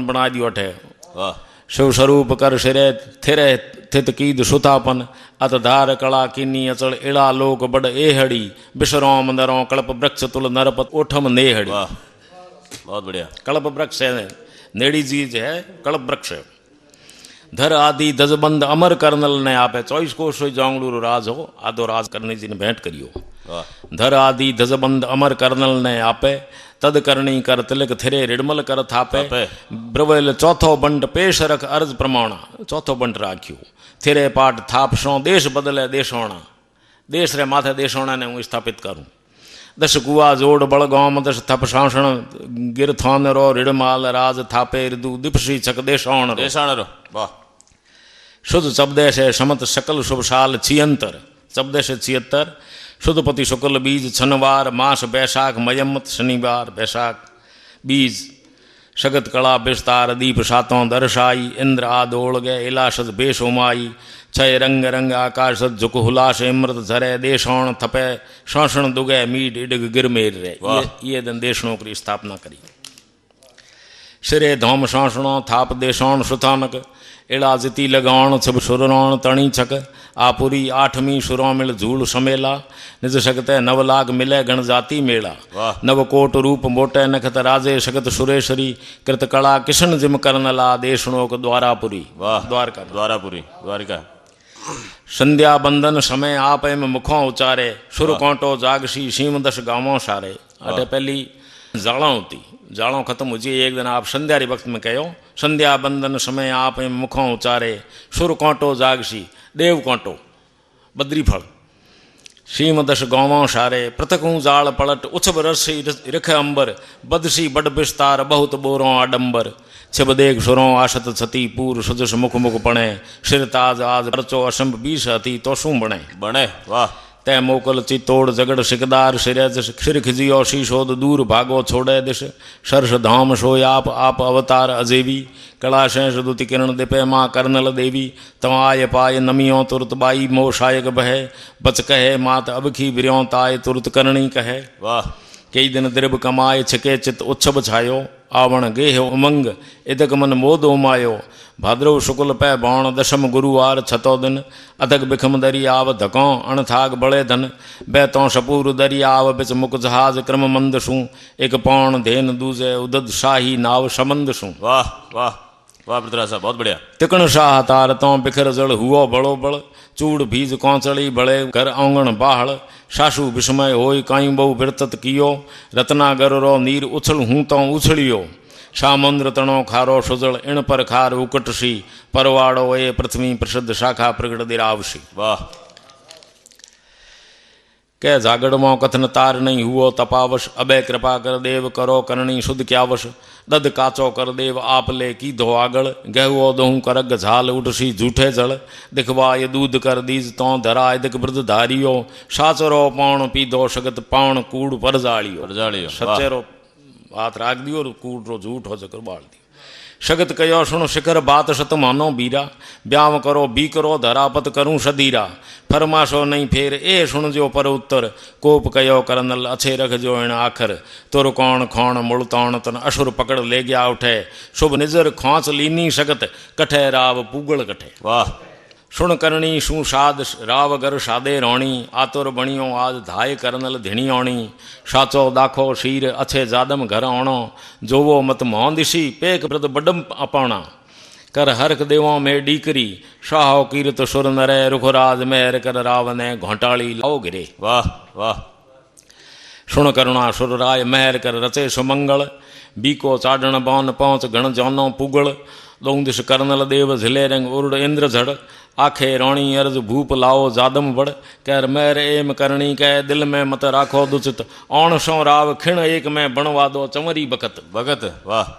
बना दियो अठे वाह शिव स्वरूप कर सिरे थिरे थित कीद सुतापन अत धार कला किन्नी अचल इड़ा लोक बड़ एहड़ी बिशरों मंदरों कल्प वृक्ष तुल नरपत ओठम नेहड़ी वाह बहुत बढ़िया कल्प वृक्ष है नेड़ी चीज है कल्प वृक्ष है धर आदि दजबंद अमर कर्नल ने आपे 24 कोश जोंगड़ू राज हो आदो राज करने जी ने भेंट करियो धर आदि दजबंद अमर कर्नल ने आपे तद करणी कर तिलक थिरे रिडमल कर थापे ब्रवेल चौथो बंट पेश रख अर्ज प्रमाणा चौथो बंट राख्यो थिरे पाट थाप सो देश बदले देशोणा देश रे माथे देशोणा ने हूँ स्थापित करूँ दश कुआ जोड़ बड़गौम दश थप सांसण गिर थान रो रिडमाल राज थापे ऋदु दिपसी छक देशोण रो वाह शुद्ध चबदे से समत सकल शुभ साल 76 चबदे से 76 शुद्धपति शुक्ल बीज छनवार मास बैसाख मयम्मत शनिवार बैसाख बीज सगत कला विस्तार दीप सातों दर्शाई इंद्र आद ओढ़ गए इलाशत बेश उमाई छय रंग रंग आकाश झुक हुलाश इमृत झरे देशोण थपे शोषण दुगे मीड इडग गिरमेर रे ये दिन देशों की स्थापना करी। सिरे धौम शोषणों थाप देशोण सुथानक एड़ा जिती लगाउण छब सुरौण तणी छक आपुरी आठवीं सुरों मिल झूल समेला निज सकते नव लाग मिले गण जाति मेला नव कोट रूप मोटे नखत राजे सकत सुरेश्वरी कृत कला किशन जिम करनला देशणोक द्वारापुरी द्वारका द्वारापुरी द्वारिका। संध्या बंदन समय आप एम मुखों उचारे सुर कोंटो जागसी सीम दस गांवों सारे। अटे पहली जालों होती जालों खत्म हो जी एक दिन आप संध्या रे वक्त में कहो संध्या बंदन समय आप एम मुखों उचारे सुर कोंटो जागसी देव कोंटो बद्री फल सीम दश गौवों सारे पृथकूं जाल पलट उछब रसी रिख अंबर बदसी बड विस्तार बहुत बोरों आडंबर छिब देख सुरों आशत छती पूर सुजस मुख मुख पणे सिर ताज आज परचो असंभ बीस हती तो शू बणे बणे वाह तै मोकल चितोड़ जगड़ सिकदार सिरे सिर खिजियो शीशोद दूर भागो छोड़े दिश सरस धाम सोय आप अवतार अजेवी कला शेष दुति किरण दिपे माँ करनल देवी तवाय पाय नमियों तुरत बाई मोह शायक बहे बच कहे मात अबखी बिर्यों ताय तुरत करणी कहे। वाह कई दिन द्रिब कमाए छिके चित उच्छब छायो आवण गेह उमंग इदक मन मोद उमायो भाद्रव शुक्ल पै बाण दशम गुरुवार छतो दिन अधक बिखम दरी आव धकों अणथाग बड़े धन बैतों सपूर दरी आव बिच मुक जहाज क्रम मंद सूं एक पौण धेन दूजे उदद शाही नाव समंद सूं। वाह वाह वाह पृथ्वीराज साहब बहुत बढ़िया। तिकण शाह तार तो बिखर जड़ हुओ बड़ो बड़ चूड़ भीज कौचड़ी बड़े घर आंगण बाहड़ सासू विस्मय होई काई बहु बिरतत कियो रत्नागर रो नीर उछल हूँ तो उछलियो सामुद्र तणो खारो सुजल इण पर खार उकटसी परवाड़ो ए पृथ्वी प्रसिद्ध शाखा प्रगट दिरावसी। वाह कै जागड़ मों कथन तार नहीं हुओ तपावश अबे कृपा कर देव करो करणी शुद्ध क्यावश दद काचो कर देव आप ले की धो आगड़ गहुओ दोहूं करग झाल उठसी झूठे जल दिखवा ये दूध कर दीज तो धरा इदक वृद्ध धारियो साचरो पौण पीधो सगत पाण कूड़ पर जालियो सचेरो हाथ राख दियो कूड़ रो झूठ हो जकर बाल दियो सगत कयो सुन शिखर बात सत मानो बीरा ब्याव करो बी करो धरापत करूं सदीरा फरमाशो नहीं फेर ए सुन जो पर उत्तर कोप कयो करनल अच्छे रख जो इन आखर तुर कौन खौण मुड़तौण तन असुर पकड़ ले गया उठे शुभ निजर खोंच लीनी सगत कठे राव पूगल कठे। वाह सुन करणी शू साद राव गर सादे रोणी आतुर बणियो आज धाय करनल धिणी औणी साचो दाखो शीर अच्छे जादम घर औणो जोवो मत मोह दिशी पेक प्रद बडम अपौणा कर हरक देवों में डीकरी शाहो कीरत सुर नरे रुखराज मेहर कर रावने घोटाली लाओ गिरे। वाह वाह सुन करुणा सुर राय मेहर कर रचे सुमंगल बीको चाडण बौन पहुंच गण जौनो पुगल दों दिश करनल देव झिले रंग उर्ड इंद्र झड़ आखे रोणी अर्ज भूप लाओ जादम बड़ कर मेर एम करणी कह दिल में मत राखो दुचित औण सो राव खिण एक में बनवा दो चमरी बकत भगत। वाह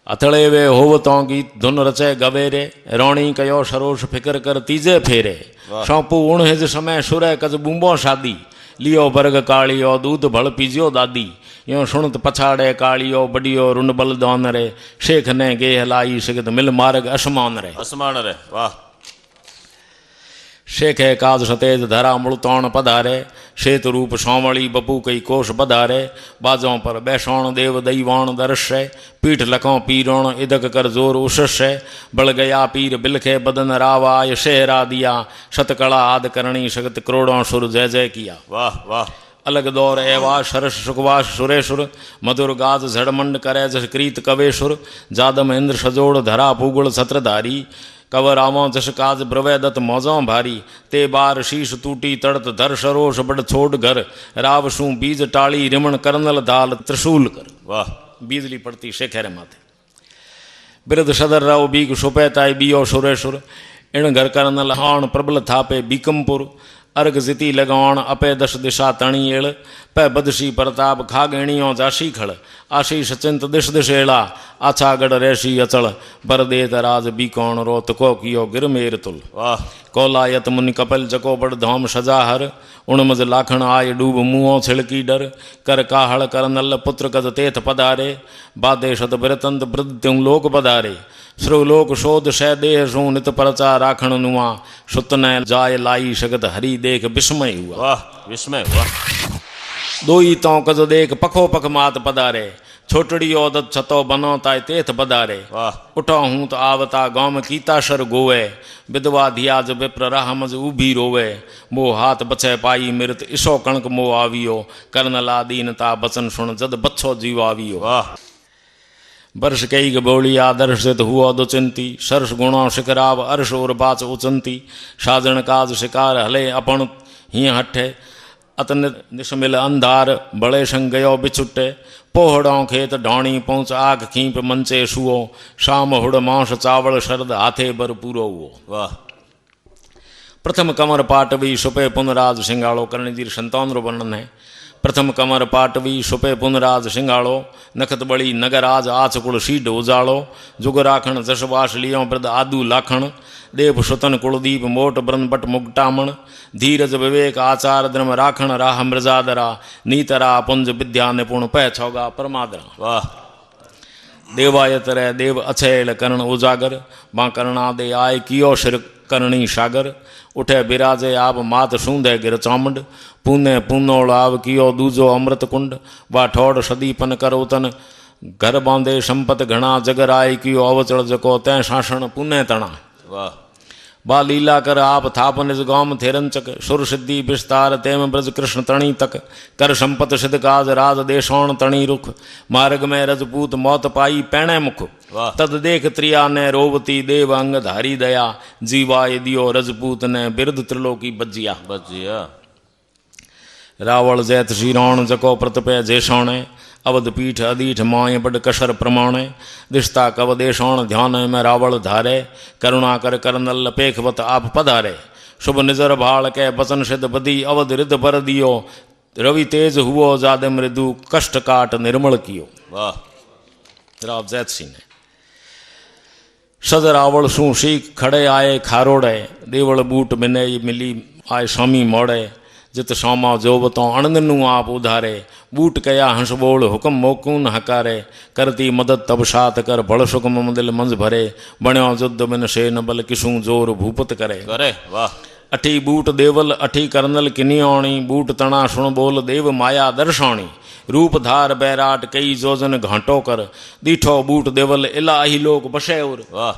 अथड़े वे होव तो गीत धुन रचे गवेरे रोणी कयो सरोष फिकर कर तीजे फेरे सौंपू उण हिज समय सुरे कज बूंबो शादी लियो बर्ग कालियो दूध भल पीजियो दादी यो सुणत पछाड़े कालियो बडियो रुंड बल दौन रे शेख ने गे हलाई सिगत मिल मार्ग असमान रे। वाह शेखे काज सतेज धरा मुड़तौण पधारे शेत रूप सौमड़ी बपू कई कोश बधारे बाजों पर बैसौण देव दईवाण दर्शय पीठ लखों पीरोण इदक कर जोर उशय बल गया पीर बिलखे बदन रावाय शहरा दिया शतकला आद करणी सगत करोड़ों सुर जय जय किया। वाह वाह अलग दौर एवास सरस सुखवास सुरेशुर मधुर गाज झड़मंड करे जस क्रीत कवेशुर जादम इंद्र सजोड़ धरा पूगुल छत्रधारी कवर आवों जस काज ब्रवे दत्त मौजों भारी ते बार शीश टूटी तड़त धर सरोष बड़ छोड़ घर राव शू बीज टाली रिमण करनल दाल त्रिशूल कर। वाह बीजली पड़ती शेखेरे माथे बिरद सदर राव बीग सुपे ताई बियो सुरेशुर इण घर करनल हाण प्रबल थापे बीकमपुर अर्घ जिति लगावण अपे दश दिशा तणी एड़ पै बदशी प्रताप खागेणियों जाशी खड़ आशीष चिंत दिश दिशेड़ा आछागढ़ रेशी अचल बरदेत राज बीकौण रोत को कियो गिरमेर तुल। वाह कोलायत मुनि कपिल जको बड़ धाम सजाहर उणमज लाखण आय डूब मुँह छिड़की डर कर काहड़ कर नल पुत्र गज तेथ पधारे बादे शत बिरतंत वृद्ध त्यों लोक पधारे श्रुलोक शोध शय देह सू नित परचा राखण नुआ सुत न जाय लाई शगत हरि देख विस्मय हुआ। वाह विस्मय हुआ। दोई तो कज देख पखो पख मात पधारे छोटड़ी ओदत छतो बनो ताय तेथ पधारे वाह उठो हूँ तो आवता गाम कीता शर गोवे विधवा धियाज विप्र राहमज उभी रोवे मो हाथ बछे पाई मृत ईशो कणक मो आवियो कर्नला दीनता बचन सुन जद बच्छो जीव आवियो। वाह वर्ष कई बोली आदर्शित हुआ दुचिंती सरस गुणों शिखराव अर्श और बाच उचंती साजन काज शिकार हले अपन ही हठे अतन निशमिल अंधार बड़े संग गयो बिछुटे पोहड़ों खेत ढौणी पहुँच आग खींप मंचे सुओ शाम हुड़ मांस चावल शरद हाथे बर पूरो हुओ। वाह प्रथम कमर पाटवी सुपे पुनराज सिंगाड़ो करणजीर संतान वर्णन है। प्रथम कमर पाटवी सुपे पुनराज सिंगाड़ो नखत बड़ी नगराज आचकुल सीड उजाड़ो जुग राखण जशवास लियो वृद्ध आदू लाखण देव सुतन कुलदीप मोट ब्रह्मपट मुगटामण धीरज विवेक आचार द्रम राखण राह मृजादरा नीतरा पुंज विद्या निपुण पह छौगा परमादरा। वाह देवायत रे देव अछेल करण उजागर मां करना दे आय कियो शिर करणी सागर उठे बिराजे आब मात सूंदे गिर चामुंड पूने पूनोड़ आव कियो दूजो अमृत कुंड वा ठोड़ सदीपन कर उतन घर बांधे संपत घना जगर आय कियो अवचड़ जको तै शासन पुने तना। वाह बा लीला कर आप थाप निज गाम थेरंचक सुर सिद्धि विस्तार तेम ब्रज कृष्ण तणी तक कर संपत सिद्ध काज राज देशोण तणी रुख मार्ग में रजपूत मौत पाई पैणे मुख तद देख त्रिया ने रोवती देव अंग धारी दया जीवाय दियो रजपूत ने बिरद त्रिलोकी बजिया। रावण जैत श्रीराण जको प्रतपे जेषाणे अवध पीठ अदीठ माय बड कसर प्रमाणे दिशता कव देशोण ध्यान में रावण धारे करुणा कर करनल पेखवत आप पधारे शुभ निजर भाल के बचन सिद्ध बदी अवध रिद बर दियो रवि तेज हुओ जादे मृदु कष्ट काट निर्मल कियो। वाह राव जैत सिंह ने सद रावण सू सीख खड़े आए खारोड़े देवल बूट मिने मिली आए स्वामी मोड़े जित सोमा जोबतों अणनु आप उधारे बूट कया हंस बोल हुक्म मोकून हकारे करती मदद तब सात कर बड़ सुखम दिल मंज भरे बण्यो जुद्ध बिन से न बल किसूं जोर भूपत करे। वाह अठी बूट देवल अठी करनल किनियोणी बूट तना सुन बोल देव माया दर्शाणी रूप धार बैराट कई जोजन घाटो कर दीठो बूट देवल इलाही लोक बसे और। वाह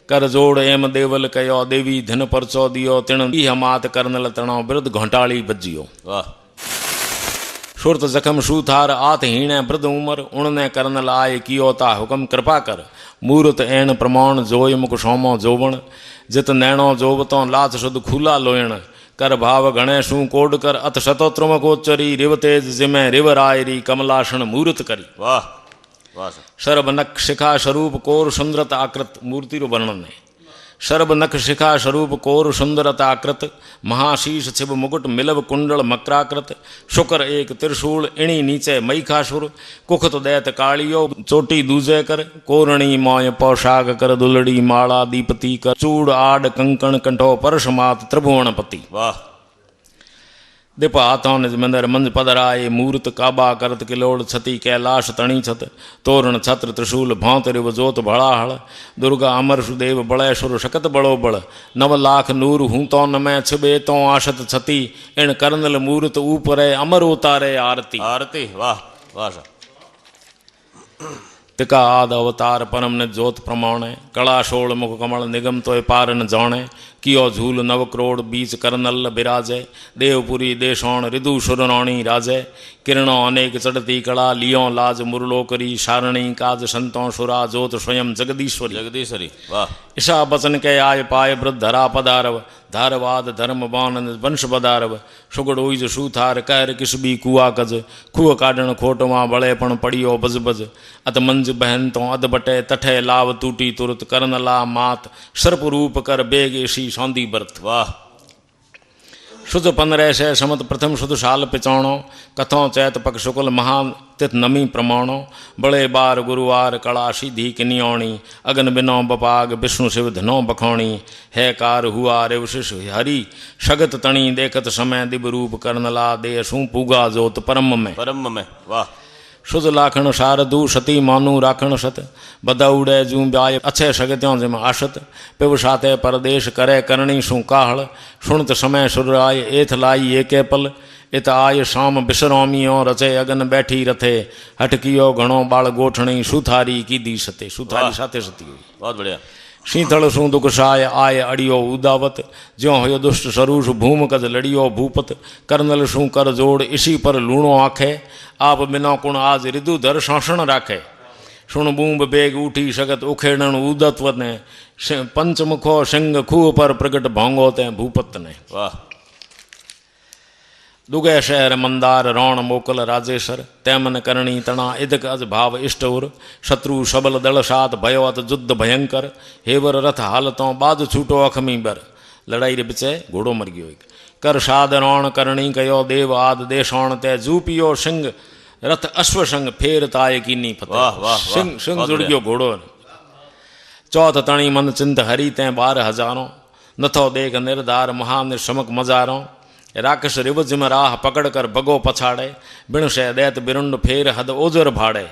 कर जोड़ एम देवल कयो देवी धन परचो दियो तिण हमात करनल तणो बिरद घोटाली बजियो। वाह सुरत जखम सूथार आत हीणे वृद्ध उमर उणने करनल आय कियो ता हुक्म कृपा कर मूर्त एण प्रमाण जोय मुख सोमो जोवण जित नैणो जोवतो लाच शुद्ध खूला लोयण कर भाव गणे सू कोड कर अत शतोत्रम कोचरी रिव तेज जिमे रिव रायरी कमलासन मूर्त करी। वाह शरभ नख शिखा स्वरूप कोर सुंदरत आकृत मूर्ति वर्णन है। शरभ नख शिखा स्वरूप कोर सुंदरत आकृत महाशीष छिब मुकुट मिलव कुंडल मकराकृत शुक्र एक त्रिशूल इणी नीचे मईखासुर कुखत दैत कालियो चोटी दूजे कर कोरणी मोय पोशाक कर दुलड़ी माला दीपति कर चूड़ आड कंकण कंठो परशमात त्रिभुवनपति। वाह दिप हाथों निज मंदिर मंज पदराए मूर्त काबा करत किलोड़ छति कैलाश तणी छत तोरण छत्र त्रिशूल भांत रिव जोत भड़ाहड़ दुर्गा अमर सुदेव बड़े सुर शकत बड़ो बड़ 9 लाख नूर हूँ तो न मैं छिबे तो आशत छति इन करनल मूर्त ऊपरे अमर उतारे आरती। वाह वाह तिका आद अवतार परम ने ज्योत प्रमाणे कला शोल मुख कमल निगम तो पार न जाने कियो झूल 9 करोड़ बीच करनल बिराजे देवपुरी देशोण ऋदु सुरनौणी राजे किरणों अनेक चढ़ती कला लियो लाज मुरलो करी सारणी काज संतों सुरा जोत स्वयं जगदीश्वरी। वाह ईशा बचन के आय पाय वृद्ध धरा पदारव धारवाद धर्म बान वंश बदारव सुगड़ उज सूथार कहर किसबी कुआ कज खुह काडण खोटवा बड़ेपण पड़ियो बज बज अत मंज बहन तो अध बटे तठे लाव टूटी तुरत करनला मात सर्प रूप कर बेग ईशी सौंदी बरत। वाह शुद्ध 1500 समत प्रथम शुद्ध साल पिचौणो कथों चैत पक शुक्ल महान तिथ नमी प्रमाणो बड़े बार गुरुवार कला सीधी किनियोणी अगन बिनो बपाग विष्णु शिव धनो बखौणी है कार हुआ रे विशिष हरि शगत तणी देखत समय दिव रूप करनला दे सू पूगा जोत परम में वाह। शुद्ध लाखण शारदू सती मानू राखण सत बदौड़े जू ब्याय अच्छे सगत्यों जिम आशत पिव साते परदेश करे करणी सू काहल सुनत समय सुराय एथ लाई एके पल इत आय शाम बिसरोमियो रचे अगन बैठी रथे हटकियो घणो बाल गोठणी सुथारी की दी सते सुथारी साथे सती हुई। बहुत बढ़िया। शीतल सू दुखसाय आय अड़ियो उदावत ज्यों हो दुष्ट सरूष भूम कज लड़ियो भूपत करनल सू कर जोड़ इसी पर लूणो आखे आप बिना कुण आज रिदु धर शासन राखे सुण बूंब बेग उठी सगत उखेड़न उदत्व ने पंचमुखो सिंह खूह पर प्रगट भांगो ते भूपत ने। वाह। दुगे शहर मंदार रौण मोकल राजेश्वर तैमन करणी तना इदक अज भाव इष्टउर शत्रु सबल दल सात भयो अत युद्ध भयंकर हेवर रथ हालतों बाद छूटो अखमी बर लड़ाई रे बिचे घोड़ो मर गयो एक कर साध रौण करणी कयो देव आद देशौण ते जूपियो सिंह रथ अश्व संग फेर ताय कीनी फतेह सिंह सिंह जुड़ गयो घोड़ो। चौथ तणी मन चिंत हरि ते 12,000 नथो देख निर्धार महानिशमक मजारों राक्षस रिवज में राह पकड़ कर बगो पछाड़े बिण शह दैत बिरुंड फेर हद ओजर भाड़े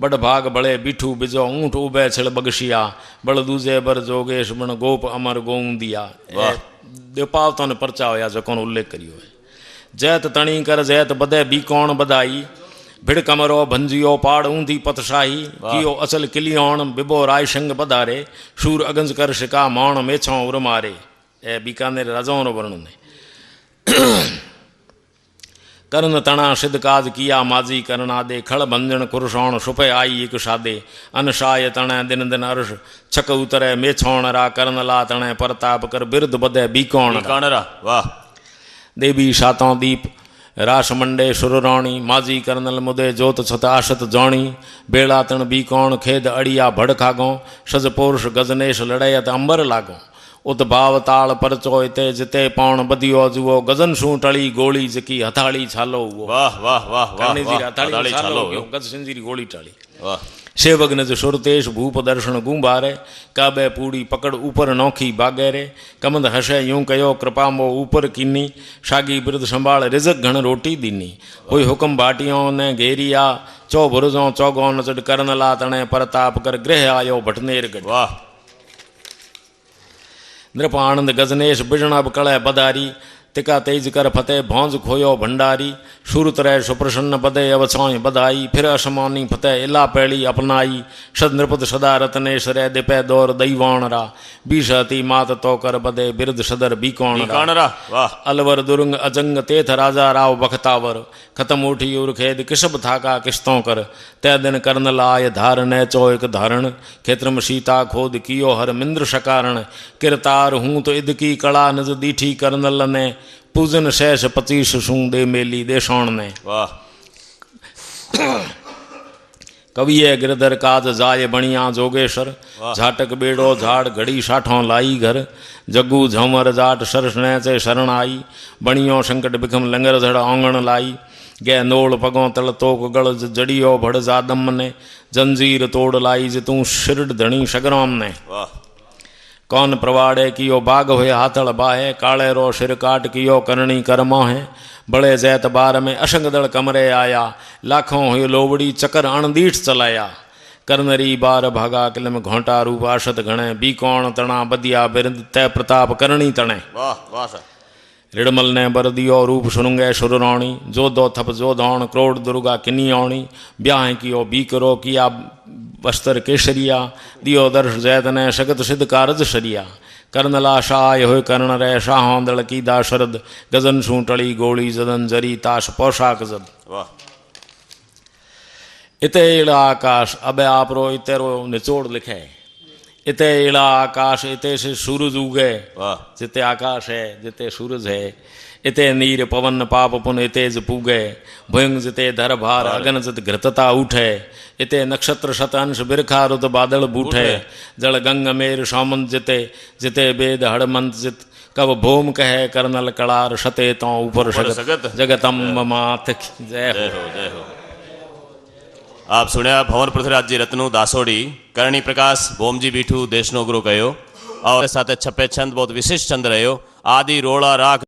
बड़ भाग बड़े बीठू बिजो ऊंट उबे छिड़ बगशिया बड़ दूजे बर जोगेश बण गोप अमर गोंदिया। देपावतों ने परचा होया जो कौन उल्लेख करियो है। जैत तणी कर जैत बदे बी कौन बधाई भिड़ कमरो भंजियो पाड़ ऊंधी पतशाही कियो अचल किलियोण बिबो राय संग बधारे शूर अगंज कर शिका मौण मेछों उर मारे ए बीकानेर राजाओं वर्णन है। करन तना सिद्ध काज किया माजी करना दे खड़ भंजन कुरसौण सुपे आई एक सादे अनशाय तणे दिन दिन अर्श छक उतरे मेछौण रा करन ला तणे परताप कर बिरद बदे बीकौण रा। वाह। देवी सातों दीप रास मंडे सुरराणी माजी करनल मुदे जोत छत आशत जौणी बेड़ा तण बीकौण खेद अड़िया भड़ खागो सज पोरुष गजनेश लड़ायत अंबर लागो उत भाव ताल परचो इते जिते पौण बदियो जुओ गजन सू टली गोली जकी हथाड़ी छालो हुओ। वाह वाह वाह वाह। हथाड़ी छालो गज सिंजीरी गोली टाली। वाह। सेवक ने जो सुरतेश भूप दर्शन गुंबारे काबे पूड़ी पकड़ ऊपर नौखी बागेरे कमंद हसे यूं कयो कृपा मो ऊपर कीनी शागी बिरद संभाल रिजक घण रोटी दीनी कोई हुक्म भाटियों ने घेरिया चौ भुरजों चौगों नचड़ करनला तणे परताप कर गृह आयो भटनेर गढ़। वाह। नृप आनंद गजनेश बिजणब कलय बदारी तिका तेज कर फतेह भौंज खोयो भंडारी शुर तरह सुप्रसन्न बदे अवछाई बधाई फिर असमानी फतेह इला पैली अपनाई सद नृपत सदा रत्नेश रे दिपे दौर दैवाण रा बीसती मात तो कर बदे बिरद सदर बीकौण रा। वाह। अलवर दुरुंग अजंग तेथ राजा राव बखतावर खत्म उठी उर खेद किसब थाका किस्तों कर तै दिन करन लाय धार न चो एक धारण खेत्रम सीता खोद कियो हर मिंद्र सकारण किरतार हूँ तो इद की कड़ा नज दीठी करनल ने पूजन शेष 25 सूं दे मेली देशौण ने। वाह। कविये गिरधर काज जाय बणिया जोगेश्वर झाटक बेड़ो झाड़ घड़ी साठों लाई घर जग्गू झमर जाट सरसने से शरण आई बणियों संकट बिखम लंगर झड़ आंगण लाई गे नोड़ पगों तल तोक गड़ जड़ियो भड़ जादम ने जंजीर तोड़ लाई जितू शिरड धणी सगराम ने। वाह। कौन प्रवाड़े कियो बाग हुए हाथल बाहे काले रो सिर काट कियो करणी करमो है बड़े जैत बार में अशंग दल कमरे आया लाखों हुई लोबड़ी चकर अणदीठ चलाया करनरी बार भागा किलम घोंटा रूप आशत घणे बीकौण तणा बदिया बिरद तय प्रताप करणी तणे। वाह वाह। रिड़मल ने बर दियो रूप सुरुंगे सुररौणी जो दो थप जो दौण क्रोड़ दुर्गा किन्नी औणी ब्याह कियो बीकरो किया बस्तर केसरिया दियो दर्श जैत ने सगत सिद्ध कारज सरिया करनला शाह हो कर्ण रे शाहों दल की दाशरद गजन सू टली गोली जदन जरी ताश पोशाक जद। वाह। इते इड़ा आकाश अब आप रो इतेरो निचोड़ लिखे इते इड़ा आकाश इते से सूरज उगे। वाह। जिते आकाश है जिते सूरज है इते नीर पवन पाप पुन इतेज पूगे भुयंग जिते धर भार अगन जित घृतता उठे इते नक्षत्र शत अंश बिरखा रुत बादल बूठे जल गंग मेर सौमंत जिते जिते वेद हड़मंत जित कब भूम कहे करनल कड़ार सते तो ऊपर सगत जगतम मात की जय हो। जय हो जय हो। आप सुनिया भवन पृथ्वीराज जी रत्नु दासोड़ी करणी प्रकाश बोमजी बीठू देशनो गुरु कहो और साथ छपे छंद बहुत विशिष्ट छंद रहो आदि रोड़ा राख